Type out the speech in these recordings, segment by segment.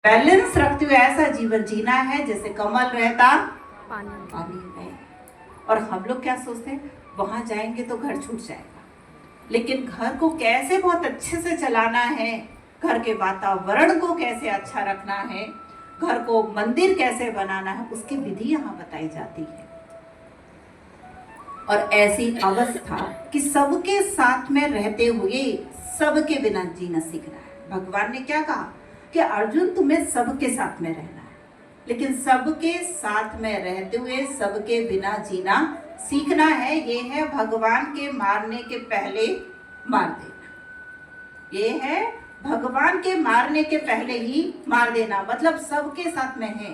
Balance रखते हुए ऐसा जीवन जीना है जैसे कमल रहता पानी में। और हम लोग क्या सोचते हैं, वहां जाएंगे तो घर छूट जाएगा, लेकिन घर को कैसे बहुत अच्छे से चलाना है, घर के वातावरण को कैसे अच्छा रखना है, घर को मंदिर कैसे बनाना है, उसकी विधि यहाँ बताई जाती है। और ऐसी अवस्था कि सबके साथ में रहते हुए सबके बिना जीना सीखना है। भगवान ने क्या कहा कि अर्जुन तुम्हें सबके साथ में रहना है, लेकिन सबके साथ में रहते हुए सबके बिना जीना सीखना है। ये है भगवान के मारने के पहले मार देना। ये है भगवान के मारने के पहले ही मार देना, मतलब सबके साथ में है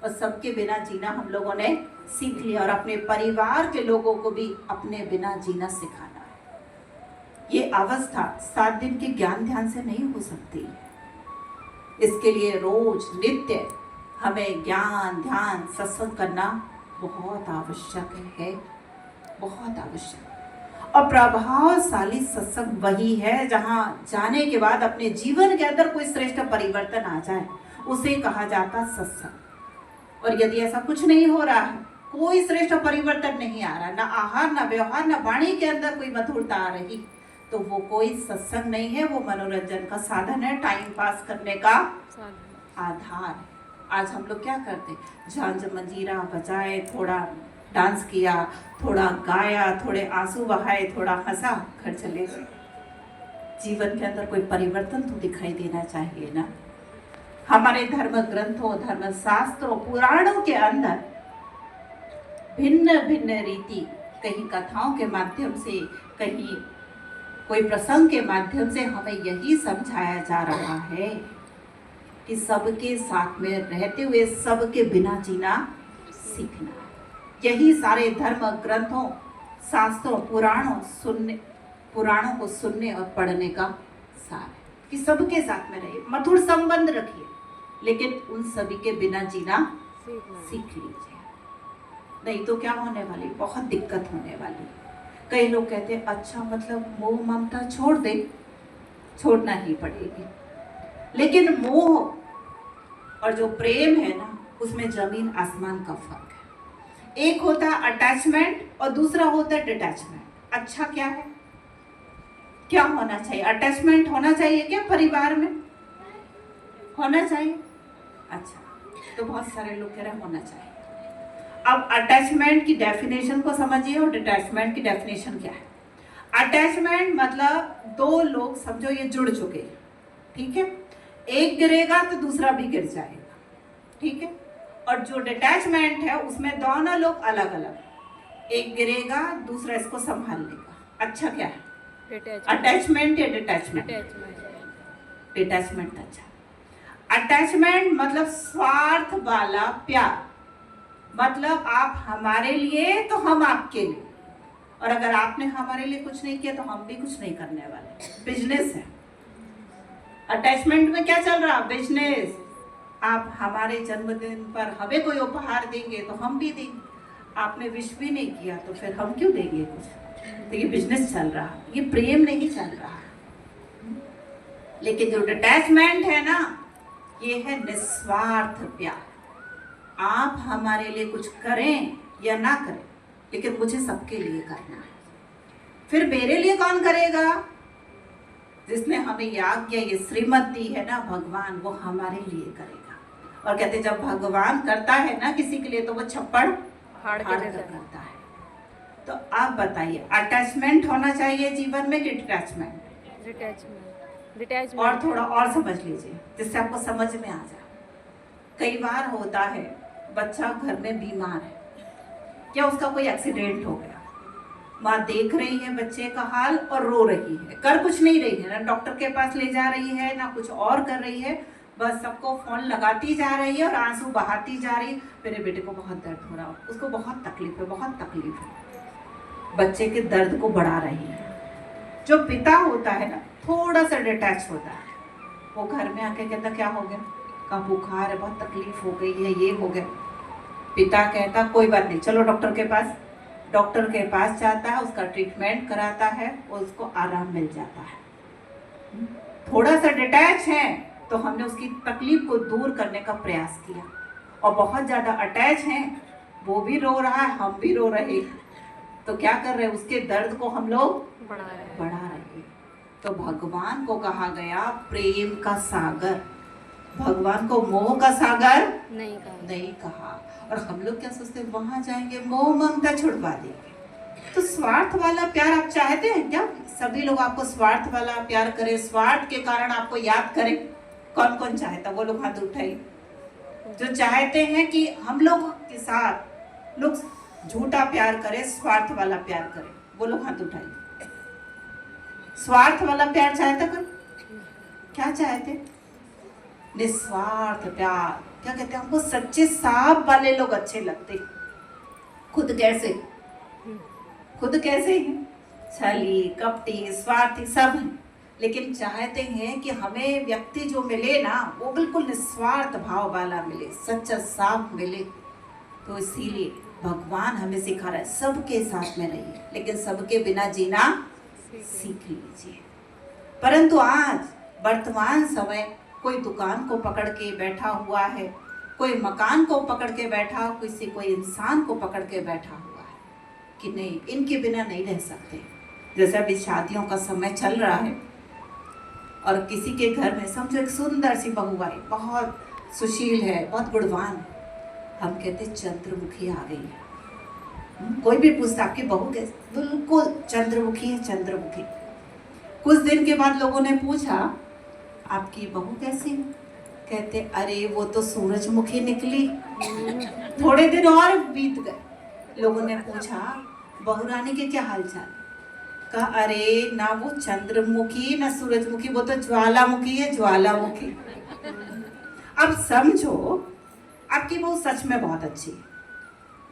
और सबके बिना जीना हम लोगों ने सीख लिया। और अपने परिवार के लोगों को भी अपने बिना जीना सिखाना है। ये अवस्था 7 दिन के ज्ञान ध्यान से नहीं हो सकती। इसके लिए रोज नित्य हमें ज्ञान ध्यान सत्संग करना बहुत आवश्यक है, बहुत आवश्यक। और प्रभावशाली सत्संग वही है जहां जाने के बाद अपने जीवन के अंदर कोई श्रेष्ठ परिवर्तन आ जाए, उसे कहा जाता सत्संग। और यदि ऐसा कुछ नहीं हो रहा है, कोई श्रेष्ठ परिवर्तन नहीं आ रहा, ना आहार ना व्यवहार ना वाणी के अंदर कोई मधुरता आ रही, तो वो कोई सत्संग नहीं है, वो मनोरंजन का साधन है, टाइम पास करने का आधार है। आज हम लोग क्या करते, झांझ मंजीरा बजाए, थोड़ा डांस किया, थोड़ा गाया, थोड़े आंसू बहाए, थोड़ा हंसा, घर चले गए। जीवन के अंदर कोई परिवर्तन तो दिखाई देना चाहिए ना। हमारे धर्म ग्रंथों, धर्म शास्त्रों, पुराणों के अंदर भिन्न भिन्न रीति, कहीं कथाओं के माध्यम से, कहीं कोई प्रसंग के माध्यम से हमें यही समझाया जा रहा है कि सबके साथ में रहते हुए सबके बिना जीना सीखना है। यही सारे धर्म ग्रंथों, शास्त्रों, पुराणों को सुनने और पढ़ने का सार है कि सबके साथ में रहिए, मधुर संबंध रखिए, लेकिन उन सभी के बिना जीना सीख लीजिए। नहीं तो क्या होने वाली, बहुत दिक्कत होने वाली। कई लोग कहते हैं अच्छा मतलब मोह ममता छोड़ दे, छोड़ना ही पड़ेगी, लेकिन मोह और जो प्रेम है ना, उसमें जमीन आसमान का फर्क है। एक होता है अटैचमेंट और दूसरा होता है डिटैचमेंट। अच्छा क्या है, क्या होना चाहिए? अटैचमेंट होना चाहिए क्या परिवार में? होना चाहिए। अच्छा, तो बहुत सारे लोग कह रहे हैं होना चाहिए। अब अटैचमेंट की डेफिनेशन को समझिए और डिटैचमेंट की डेफिनेशन क्या है। अटैचमेंट मतलब दो लोग समझो ये जुड़ चुके हैं, ठीक है, एक गिरेगा तो दूसरा भी गिर जाएगा, ठीक है। और जो डिटैचमेंट है उसमें दोनों लोग अलग अलग, एक गिरेगा दूसरा इसको संभाल लेगा। अच्छा क्या है, अटैचमेंट या डिटैचमेंट? डिटैचमेंट। अच्छा, अटैचमेंट मतलब स्वार्थ वाला प्यार, मतलब आप हमारे लिए तो हम आपके लिए, और अगर आपने हमारे लिए कुछ नहीं किया तो हम भी कुछ नहीं करने वाले। बिजनेस है, अटैचमेंट में क्या चल रहा, बिजनेस। आप हमारे जन्मदिन पर हमें कोई उपहार देंगे तो हम भी देंगे, आपने विश भी नहीं किया तो फिर हम क्यों देंगे कुछ। तो ये बिजनेस चल रहा, ये प्रेम नहीं चल रहा। लेकिन जो डिटैचमेंट है ना, ये है निस्वार्थ प्यार। आप हमारे लिए कुछ करें या ना करें, लेकिन मुझे सबके लिए करना है। फिर मेरे लिए कौन करेगा? जिसने हमें ये आज्ञा, ये श्रीमत दी है ना भगवान, वो हमारे लिए करेगा। और कहते जब भगवान करता है ना किसी के लिए तो वो छप्पड़ फाड़ कर करता है। तो आप बताइए, अटैचमेंट होना चाहिए जीवन में कि डिटैचमेंट? डिटैचमेंट। और थोड़ा और समझ लीजिए जिससे आपको समझ में आ जाए। कई बार होता है बच्चा घर में बीमार है, क्या उसका कोई एक्सीडेंट हो गया, माँ देख रही है बच्चे का हाल और रो रही है, कर कुछ नहीं रही है, ना डॉक्टर के पास ले जा रही है ना कुछ और कर रही है, बस सबको फोन लगाती जा रही है और आंसू बहाती जा रही है। मेरे बेटे को बहुत दर्द हो रहा है, उसको बहुत तकलीफ है, बहुत तकलीफ है, बच्चे के दर्द को बढ़ा रही है। जो पिता होता है ना, थोड़ा सा डिटैच होता है, वो घर में आके कहता क्या हो गया, का बुखार है, बहुत तकलीफ हो गई है, ये हो गया। पिता कहता कोई बात नहीं, चलो डॉक्टर के पास। डॉक्टर के पास जाता है, उसका ट्रीटमेंट कराता है और उसको आराम मिल जाता है। थोड़ा सा डिटैच है तो हमने उसकी तकलीफ को दूर करने का प्रयास किया। और बहुत ज़्यादा अटैच हैं, वो भी रो रहा है, हम भी रो रहे हैं, तो क्या कर रहे हैं, उसके दर्द को हम लोग बढ़ा रहे हैं। तो भगवान को कहा गया प्रेम का सागर, भगवान को मोह का सागर नहीं कहा। और हम लोग क्या सोचते हैं, वहां जाएंगे मोह ममता छुड़वा देंगे। तो स्वार्थ वाला प्यार आप चाहते हैं क्या? सभी लोग आपको स्वार्थ वाला प्यार करें, स्वार्थ के कारण आपको याद करें? कौन कौन चाहता? वो लोग हाथ उठाइए जो चाहते हैं कि हम लोग के साथ लोग झूठा प्यार करें, स्वार्थ वाला प्यार करें, वो लोग हाथ उठाइए। स्वार्थ वाला प्यार चाहता कोई? क्या चाहते? निस्वार्थ प्यार। क्या कहते हैं, हमको सच्चे साफ वाले लोग अच्छे लगते। खुद कैसे हैं? छली, कपटी, स्वार्थी सब हैं, लेकिन चाहते हैं कि हमें व्यक्ति जो मिले ना वो बिल्कुल निस्वार्थ भाव वाला मिले, सच्चा साफ मिले। तो इसीलिए भगवान हमें सिखा रहा है सबके साथ में रहिए, लेकिन सबके बिना जीना सीख लीजिए। परंतु आज वर्तमान समय कोई दुकान को पकड़ के बैठा हुआ है, कोई मकान को पकड़ के बैठा, किसी कोई इंसान को पकड़ के बैठा हुआ है कि नहीं, इनके बिना नहीं रह सकते। जैसे अभी शादियों का समय चल रहा है और किसी के घर में समझो एक सुंदर सी बहू आई, बहुत सुशील है, बहुत गुणवान है, हम कहते चंद्रमुखी आ गई है। कोई भी पूछता आपकी बहू कैसे, बिल्कुल चंद्रमुखी है, चंद्रमुखी। कुछ दिन के बाद लोगों ने पूछा आपकी बहू कैसी है? कहते अरे वो तो सूरजमुखी निकली। थोड़े दिन और बीत गए, लोगों ने पूछा बहू रानी के क्या हालचाल? कहा अरे ना वो चंद्रमुखी ना सूरजमुखी, वो तो ज्वालामुखी है, ज्वालामुखी। अब समझो आपकी बहू सच में बहुत अच्छी है,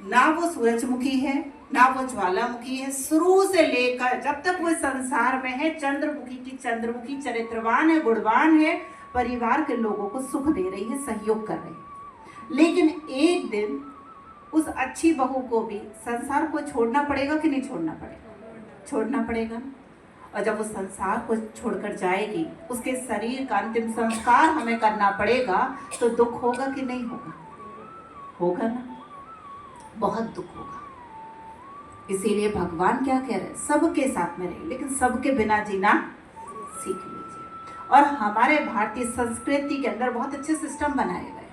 ना वो सूरजमुखी है ना वो ज्वालामुखी है, शुरू से लेकर जब तक वो संसार में है चंद्रमुखी की चंद्रमुखी, चरित्रवान है, गुणवान है, परिवार के लोगों को सुख दे रही है, सहयोग कर रही है। लेकिन एक दिन उस अच्छी बहू को भी संसार को छोड़ना पड़ेगा कि नहीं छोड़ना पड़ेगा? छोड़ना पड़ेगा। और जब वो संसार को छोड़कर जाएगी, उसके शरीर का अंतिम संस्कार हमें करना पड़ेगा, तो दुख होगा कि नहीं होगा? होगा ना, बहुत दुख होगा। इसीलिए भगवान क्या कह रहे हैं, सबके साथ में रहिए, लेकिन सबके बिना जीना सीख लीजिए। और हमारे भारतीय संस्कृति के अंदर बहुत अच्छे सिस्टम बनाए गए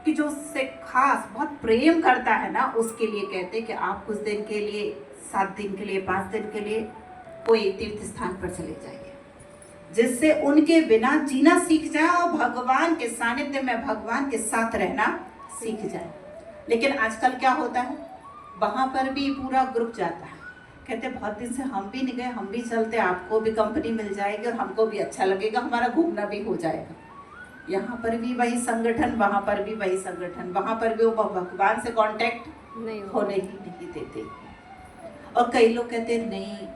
कि जो उससे खास बहुत प्रेम करता है ना, उसके लिए कहते हैं कि आप कुछ दिन के लिए, 7 दिन के लिए, 5 दिन के लिए कोई तीर्थ स्थान पर चले जाइए, जिससे उनके बिना जीना सीख जाए और भगवान के सानिध्य में भगवान के साथ रहना सीख जाए। लेकिन आजकल क्या होता है, वहाँ पर भी पूरा ग्रुप जाता है, कहते बहुत दिन से हम भी नहीं गए, हम भी चलते, आपको भी कंपनी मिल जाएगी और हमको भी अच्छा लगेगा, हमारा घूमना भी हो जाएगा। यहाँ पर भी वही संगठन, वहाँ पर भी वही संगठन, वहाँ पर भी वो भगवान से कांटेक्ट होने ही नहीं देते। और कई लोग कहते हैं नहीं,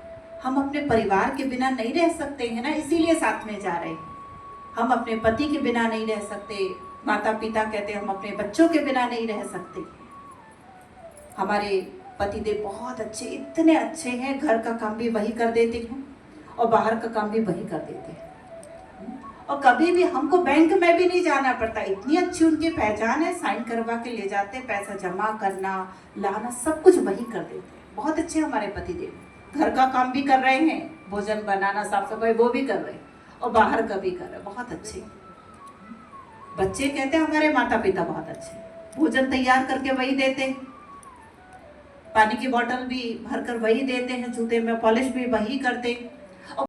हम अपने परिवार के बिना नहीं रह सकते हैं ना, इसीलिए साथ में जा रहे हैं। हम अपने पति के बिना नहीं रह सकते, माता पिता कहते हैं हम अपने बच्चों के बिना नहीं रह सकते। हमारे पतिदेव बहुत अच्छे, इतने अच्छे हैं, घर का काम भी वही कर देते हैं और बाहर का काम भी वही कर देते हैं। और कभी भी हमको बैंक में भी नहीं जाना पड़ता, इतनी अच्छी उनकी पहचान है, साइन करवा के ले जाते, पैसा जमा करना लाना सब कुछ वही कर देते हैं। बहुत अच्छे हमारे पतिदेव, घर का काम भी कर रहे हैं, भोजन बनाना, साफ सफाई वो भी कर रहे हैं और बाहर का भी कर रहे हैं, बहुत अच्छे। बच्चे कहते हैं हमारे माता पिता बहुत अच्छे, भोजन तैयार करके वही देते हैं, पानी की बोतल भी भरकर वही देते हैं, जूते में पॉलिश भी वही करते हैं।